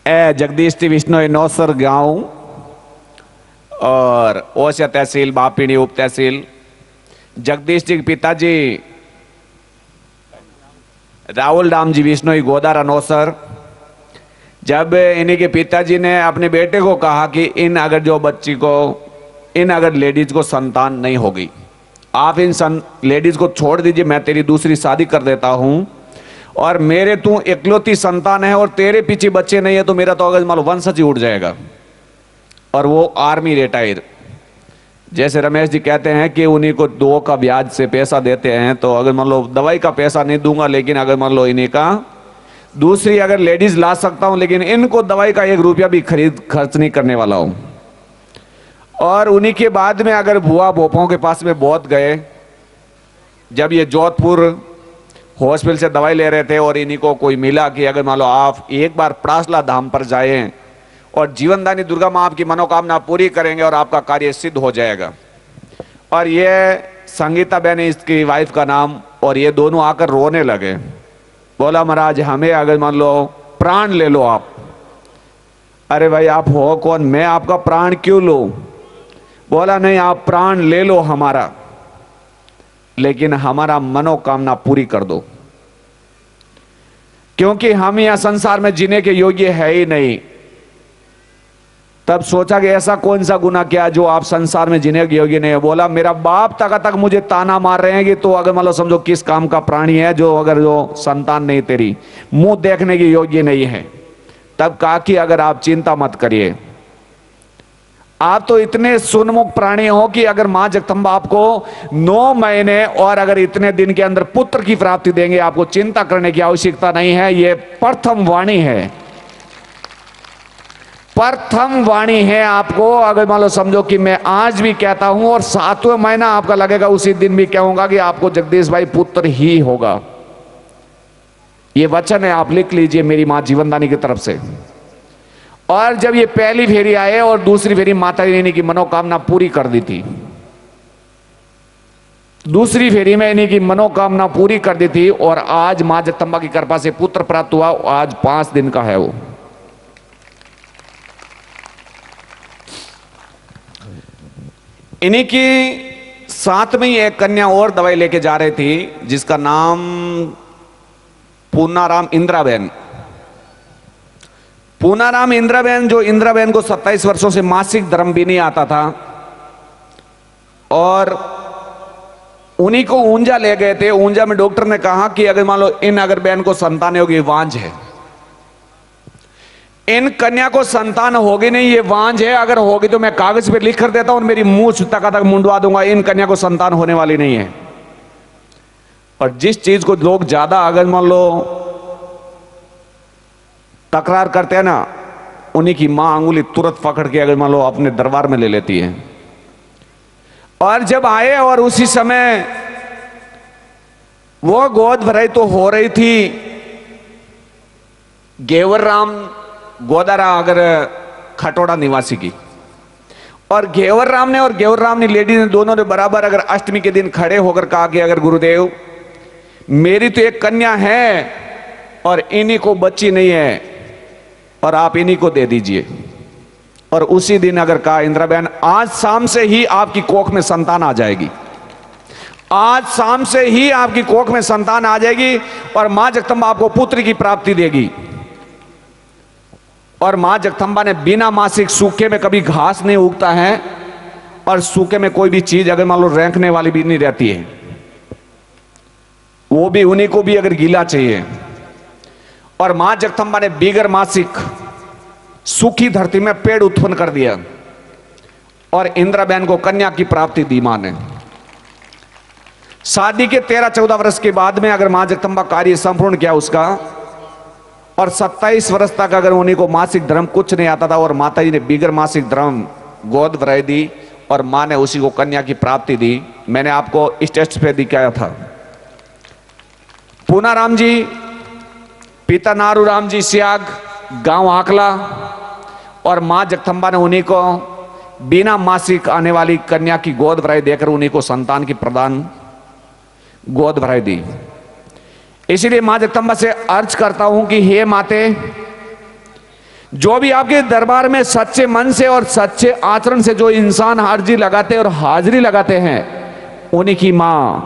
Jagdish T Vishnu Nausar गांव और ओसिया तहसील बापीड़ी उप तहसील। जगदीश जी के पिताजी राहुल राम जी विष्णोई गोदारा नौसर। जब इन्हीं के पिताजी ने अपने बेटे को कहा कि इन अगर लेडीज को संतान नहीं होगी, आप इन लेडीज को छोड़ दीजिए, मैं तेरी दूसरी शादी कर देता हूं, और मेरे तू इकलौती संतान है और तेरे पीछे बच्चे नहीं है तो मेरा तो अगर मान लो वंशज ही उड़ जाएगा। और वो आर्मी रिटायर, जैसे रमेश जी कहते हैं कि उन्हीं को 2 का ब्याज से पैसा देते हैं, तो अगर मान लो दवाई का पैसा नहीं दूंगा, लेकिन अगर मान लो इन्हीं का दूसरी अगर लेडीज ला सकता हूं, लेकिन इनको दवाई का 1 रुपया भी खर्च नहीं करने वाला हूं। और उन्हीं के बाद में अगर बुआ भोपाओं के पास में बहुत गए, जब ये जोधपुर हॉस्पिटल से दवाई ले रहे थे और इन्हीं को कोई मिला कि अगर मान लो आप एक बार प्रासला धाम पर जाएं और जीवनदानी दुर्गा माँ आपकी मनोकामना पूरी करेंगे और आपका कार्य सिद्ध हो जाएगा। और ये संगीता बहन इसकी वाइफ का नाम, और ये दोनों आकर रोने लगे। बोला महाराज हमें अगर मान लो प्राण ले लो आप। अरे भाई आप हो कौन, मैं आपका प्राण क्यों लूं? बोला नहीं आप प्राण ले लो हमारा, लेकिन हमारा मनोकामना पूरी कर दो, क्योंकि हम यहां संसार में जीने के योग्य है ही नहीं। तब सोचा कि ऐसा कौन सा गुनाह किया जो आप संसार में जीने के योग्य नहीं है। बोला मेरा बाप तक मुझे ताना मार रहे हैं कि तो अगर मान लो समझो किस काम का प्राणी है जो अगर जो संतान नहीं तेरी मुंह देखने की योग्य नहीं है। तब कहा कि अगर आप चिंता मत करिए, आप तो इतने सुनमुख प्राणी हो कि अगर मां जगदंबा आपको 9 महीने और अगर इतने दिन के अंदर पुत्र की प्राप्ति देंगे, आपको चिंता करने की आवश्यकता नहीं है। यह प्रथम वाणी है, प्रथम वाणी है आपको। अगर मान लो समझो कि मैं आज भी कहता हूं और 7वां महीना आपका लगेगा, उसी दिन भी कहूंगा कि आपको जगदीश भाई पुत्र ही होगा। यह वचन है, आप लिख लीजिए मेरी मां जीवनदानी की तरफ से। और जब ये पहली फेरी आए और दूसरी फेरी माता रानी की मनोकामना पूरी कर दी थी, दूसरी फेरी में इन्हीं की मनोकामना पूरी कर दी थी, और आज मां जगदंबा की कृपा से पुत्र प्राप्त हुआ। आज 5 दिन का है वो। इन्हीं की साथ में एक कन्या और दवाई लेके जा रही थी, जिसका नाम पूनाराम इंद्राबेन। पूनाराम इंद्राबेन, जो इंद्राबेन को 27 वर्षों से मासिक धर्म भी नहीं आता था, और उन्हीं को ऊंजा ले गए थे। ऊंजा में डॉक्टर ने कहा कि अगर मान लो इन अगर बहन को संतान होगी, वांझ है, इन कन्या को संतान होगी नहीं, ये वांझ है, अगर होगी तो मैं कागज पे लिख कर देता हूं और मेरी मुंह तक मुंडवा दूंगा, इन कन्या को संतान होने वाली नहीं है। और जिस चीज को लोग ज्यादा अगर मान लो तकरार करते हैं ना, उन्हीं की मां अंगुली तुरंत पकड़ के अगर मान लो अपने दरबार में ले लेती है। और जब आए और उसी समय वो गोद भराई तो हो रही थी गेवर राम गोदारा अगर खटोड़ा निवासी की, और घेवर राम ने और घेवर राम ने लेडी ने दोनों ने बराबर अगर अष्टमी के दिन खड़े होकर कहा कि अगर गुरुदेव मेरी तो एक कन्या है और इन्हीं को बच्ची नहीं है, और आप इन्हीं को दे दीजिए। और उसी दिन अगर कहा इंद्राबेन आज शाम से ही आपकी कोख में संतान आ जाएगी, आज शाम से ही आपकी कोख में संतान आ जाएगी, और मां जगदंबा आपको पुत्र की प्राप्ति देगी। और मां जगदंबा ने बिना मासिक सूखे में कभी घास नहीं उगता है, और सूखे में कोई भी चीज अगर मान लो रेंकने वाली भी नहीं रहती है, वो भी उन्हीं को भी अगर गीला चाहिए। और मां जगदंबा ने बिगर मासिक सूखी धरती में पेड़ उत्पन्न कर दिया, और इंद्राबेन को कन्या की प्राप्ति दी मां ने। शादी के 13-14 वर्ष के बाद में अगर मां जगदंबा कार्य संपूर्ण किया उसका, और 27 वर्ष तक अगर उन्हीं को मासिक धर्म कुछ नहीं आता था, और माता जी ने बिगर मासिक धर्म गोद भराई दी, और मां ने उसी को कन्या की प्राप्ति दी। मैंने आपको इस टेस्ट पे दिखाया था। पूनाराम जी पिता नारूराम जी सियाग गांव आकला, और मां जगदंबा ने उन्हीं को बिना मासिक आने वाली कन्या की गोद भराई देकर उन्हीं को संतान की प्रदान गोद भराई दी। इसीलिए मां जगदंबा से अर्ज करता हूं कि हे माते, जो भी आपके दरबार में सच्चे मन से और सच्चे आचरण से जो इंसान हाजिरी लगाते और हाजिरी लगाते हैं, उन्हीं की मां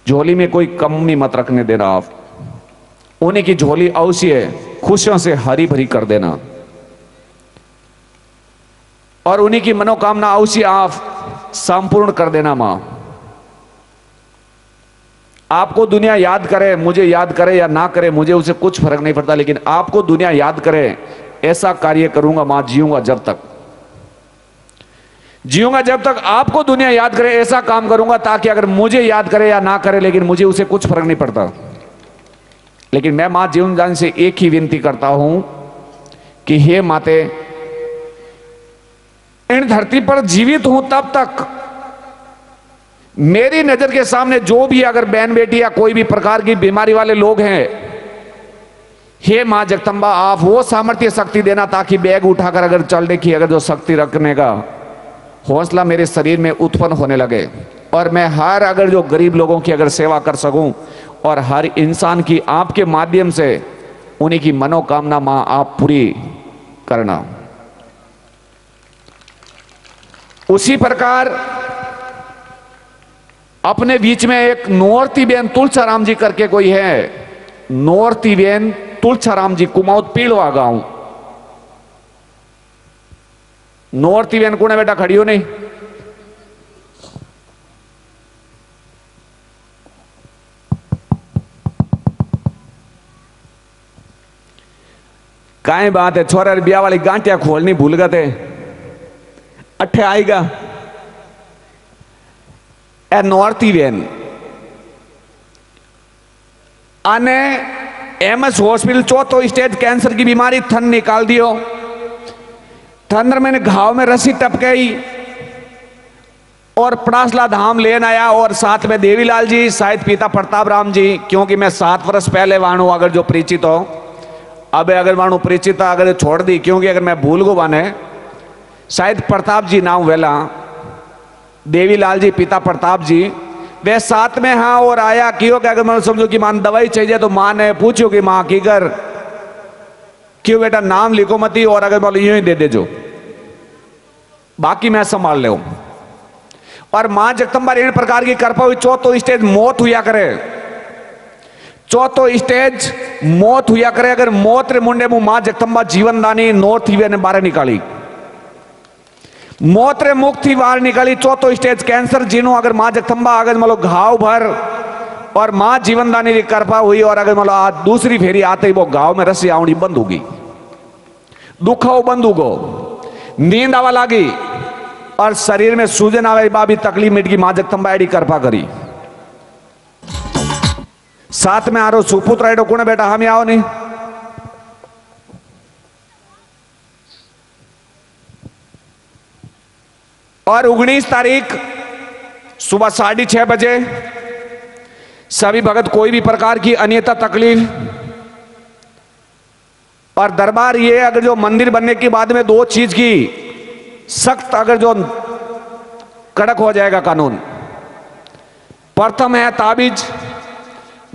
झोली में कोई कमी मत रखने देना। आप उन्हीं की झोली अवश्य खुशियों से हरी भरी कर देना और उन्हीं की मनोकामना अवश्य आप संपूर्ण कर देना। मां, आपको दुनिया याद करे, मुझे याद करे या ना करे, मुझे उसे कुछ फर्क नहीं पड़ता, लेकिन आपको दुनिया याद करे ऐसा कार्य करूंगा मां, जीऊंगा जब तक जीऊंगा, जब तक आपको दुनिया याद करे ऐसा काम करूंगा, ताकि अगर मुझे याद करे या ना करे, लेकिन मुझे उसे कुछ फर्क नहीं पड़ता। लेकिन मैं मां जीवन जान से एक ही विनती करता हूं कि हे माते, इन धरती पर जीवित हूं तब तक मेरी नजर के सामने जो भी अगर बहन बेटी या कोई भी प्रकार की बीमारी वाले लोग हैं, हे मां जगदंबा आप वो सामर्थ्य शक्ति देना, ताकि बैग उठाकर अगर चलने की अगर जो शक्ति रखने का हौसला मेरे शरीर में उत्पन्न होने लगे, और मैं हर अगर जो गरीब लोगों की अगर सेवा कर सकूं, और हर इंसान की आपके माध्यम से उन्हीं की मनोकामना मां आप पूरी करना। उसी प्रकार अपने बीच में एक नौरती बेन तुलसाराम जी करके कोई है, नौरती बेन तुलसाराम जी, कुमाऊत पीड़वा गांव। नौरती बेन कौन है बेटा, खड़ी हो नहीं? काई बात है, छोरा ब्याह वाली गांटिया खोलनी भूल गए थे, अठे आएगा ए नौरती बेन आने एमएस हॉस्पिटल चौथो स्टेज कैंसर की बीमारी थन निकाल दियो। थंदर मैंने घाव में रस्सी टपकाई और पड़ासला धाम लेन आया, और साथ में देवीलाल जी, शायद पिता प्रताप राम जी, क्योंकि मैं 7 वर्ष पहले वाणु अगर जो परिचित हो, अब अगर वाणु परिचित अगर छोड़ दी, क्योंकि अगर मैं भूल गो बाने, शायद प्रताप जी नाम वेला, देवीलाल जी पिता प्रताप जी, वे साथ में हाँ और आया क्यों क्या, अगर मैं समझो कि मां दवाई चाहिए तो मां ने पूछो कि मां की कर क्यों बेटा नाम लिखो मती, और अगर बोलो यूं ही दे दे जो बाकी मैं संभाल ले। और मां जगदंबा इन प्रकार की कृपा हुई, चौथो स्टेज मौत हुआ करे, चौथो स्टेज मौत हुआ करे, अगर मौत रे मुंडे मुंह मां जगदंबा जीवन दानी नॉर्थ ही ने बाहर निकाली, मौत रे मुक्ति बाहर निकाली। चौथो स्टेज कैंसर जिन्हों अगर मां जगदंबा अगर मतलब घाव भर और मां जीवनदानी की कृपा हुई, और अगर मतलब आज दूसरी फेरी आते ही वो घाव में रस्सी आवनी बंद होगी, दुखाओ बंद होगो, नींद आवा लागी और शरीर में सूजन आवे बाबी तकलीफ मिट गई, मां जगदंबा एडी कृपा करी। साथ में आरो सुपुत्र एडो कौन बेटा, हम आओ नहीं। और 19 तारीख सुबह 6:30 बजे सभी भगत कोई भी प्रकार की अन्यथा तकलीफ और दरबार, ये अगर जो मंदिर बनने के बाद में 2 चीज की सख्त अगर जो कड़क हो जाएगा कानून, प्रथम है ताबीज,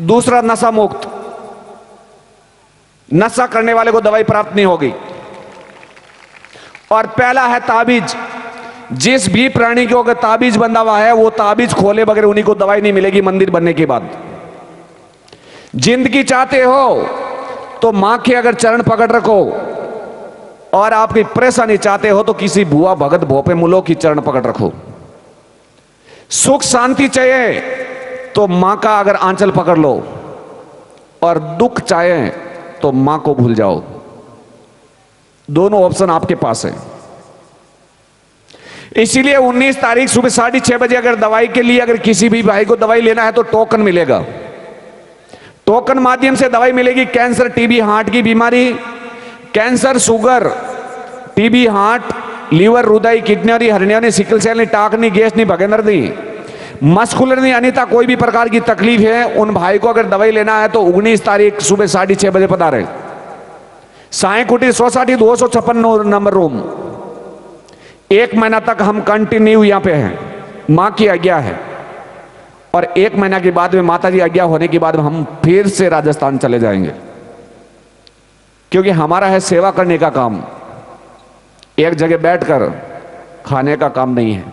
दूसरा नशा मुक्त, नशा करने वाले को दवाई प्राप्त नहीं होगी। और पहला है ताबीज, जिस भी प्राणी को अगर ताबीज बंधा हुआ है वो ताबीज खोले बगैर उन्हीं को दवाई नहीं मिलेगी मंदिर बनने के बाद। जिंदगी चाहते हो तो मां के अगर चरण पकड़ रखो, और आपकी परेशानी चाहते हो तो किसी भुआ भगत भोपे मुलो की चरण पकड़ रखो। सुख शांति चाहिए तो मां का अगर आंचल पकड़ लो, और दुख चाहे तो मां को भूल जाओ। दोनों ऑप्शन आपके पास है। इसीलिए 19 तारीख सुबह 6:30 बजे अगर दवाई के लिए अगर किसी भी भाई को दवाई लेना है तो टोकन मिलेगा, टोकन माध्यम से दवाई मिलेगी। कैंसर, टीबी, हार्ट की बीमारी, cancer, sugar, TB, heart, liver, हृदय, किडनी, हर्निया, सिकल सेल, टाकनी, गैस, भगेंद्र दी, मस्कुलर नहीं अनिता, कोई भी प्रकार की तकलीफ है, उन भाई को अगर दवाई लेना है तो 19 तारीख सुबह 6:30 बजे पधारे। साई कुटी सोसाइटी 256 नंबर रूम। 1 महीना तक हम कंटिन्यू यहां पे हैं, मां की आज्ञा है। और 1 महीना के बाद में माता जी आज्ञा होने के बाद हम फिर से राजस्थान चले जाएंगे। क्योंकि हमारा है सेवा करने का काम, एक जगह बैठकर खाने का काम नहीं है।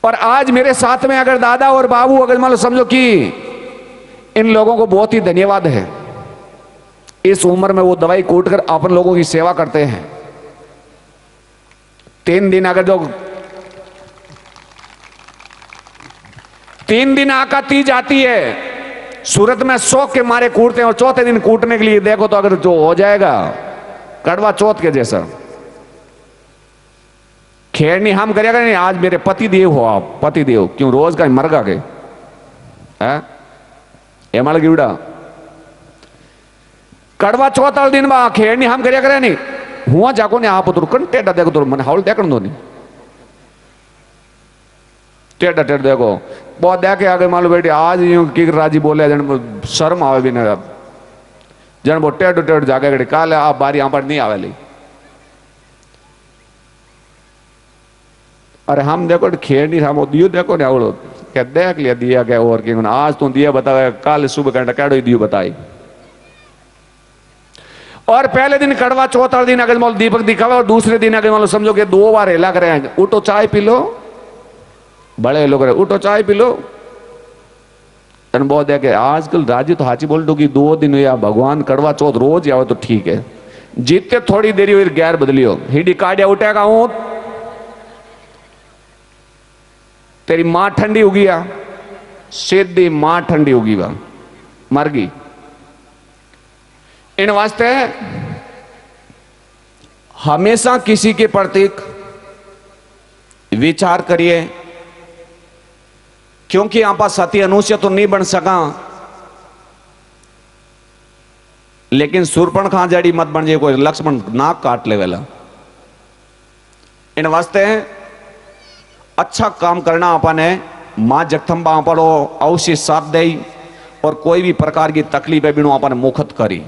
और आज मेरे साथ में अगर दादा और बाबू, अगर मान लो समझो कि इन लोगों को बहुत ही धन्यवाद है, इस उम्र में वो दवाई कूट कर अपन लोगों की सेवा करते हैं। 3 दिन अगर जो 3 दिन आका तीज आती है, सूरत में शौक के मारे कूटते हैं, और चौथे दिन कूटने के लिए देखो तो अगर जो हो जाएगा कड़वा चौथ के जैसा। खेड़नी हम करेगा नहीं, आज मेरे पति देव हो आप, पति देव क्यों रोज का मरगा के एमल गिवड़ा कड़वा चौथ वाले दिन बा खेड़नी हम करिया करे नहीं, हुआ जाको ने आप उतर कन टेढ़ा देखो तो मन हाउल देखन दो नहीं, टेढ़ा टेढ़ देखो बहुत देखे आगे मान लो बेटी आज यूं की राजी बोले जन शर्म आवे भी नहीं, जन वो टेढ़ टेढ़ जाके गए काले आप बारी यहां पर नहीं आवे ली। अरे हम देखो खेड़नी हम दियो देखो ने आवड़ो क्या देख लिया दिया क्या, और कि आज तू दिया बताया कल सुबह घंटा कैडो दियो बताई। और पहले दिन कड़वा चौथ वाले दिन अगर मान लो दीपक दिखावा, और दूसरे दिन अगर मान लो समझो कि 2 बार हिला करे, उठो चाय पी लो, बड़े लोग रहे उठो चाय पी लो। बहुत देखे आजकल राजी तो हाची बोल दो कि 2 दिन या भगवान कड़वा चौथ रोज आओ तो ठीक है, जीते थोड़ी देरी हुई गैर बदलियो हिडी काटिया उठेगा हूं तेरी मां ठंडी होगी या सीधी मां ठंडी होगी वह मर गई। इन वास्ते हमेशा किसी के प्रति विचार करिए, क्योंकि यहां पर सती अनुष्य तो नहीं बन सका, लेकिन सुरपण खां जड़ी मत बन जाए कोई लक्ष्मण नाक काट ले वाला। इन वास्ते अच्छा काम करना अपन है, मां जगदम्बा पर अवश्य साथ दे, और कोई भी प्रकार की तकलीफ है बिनु अपन मुखत करी।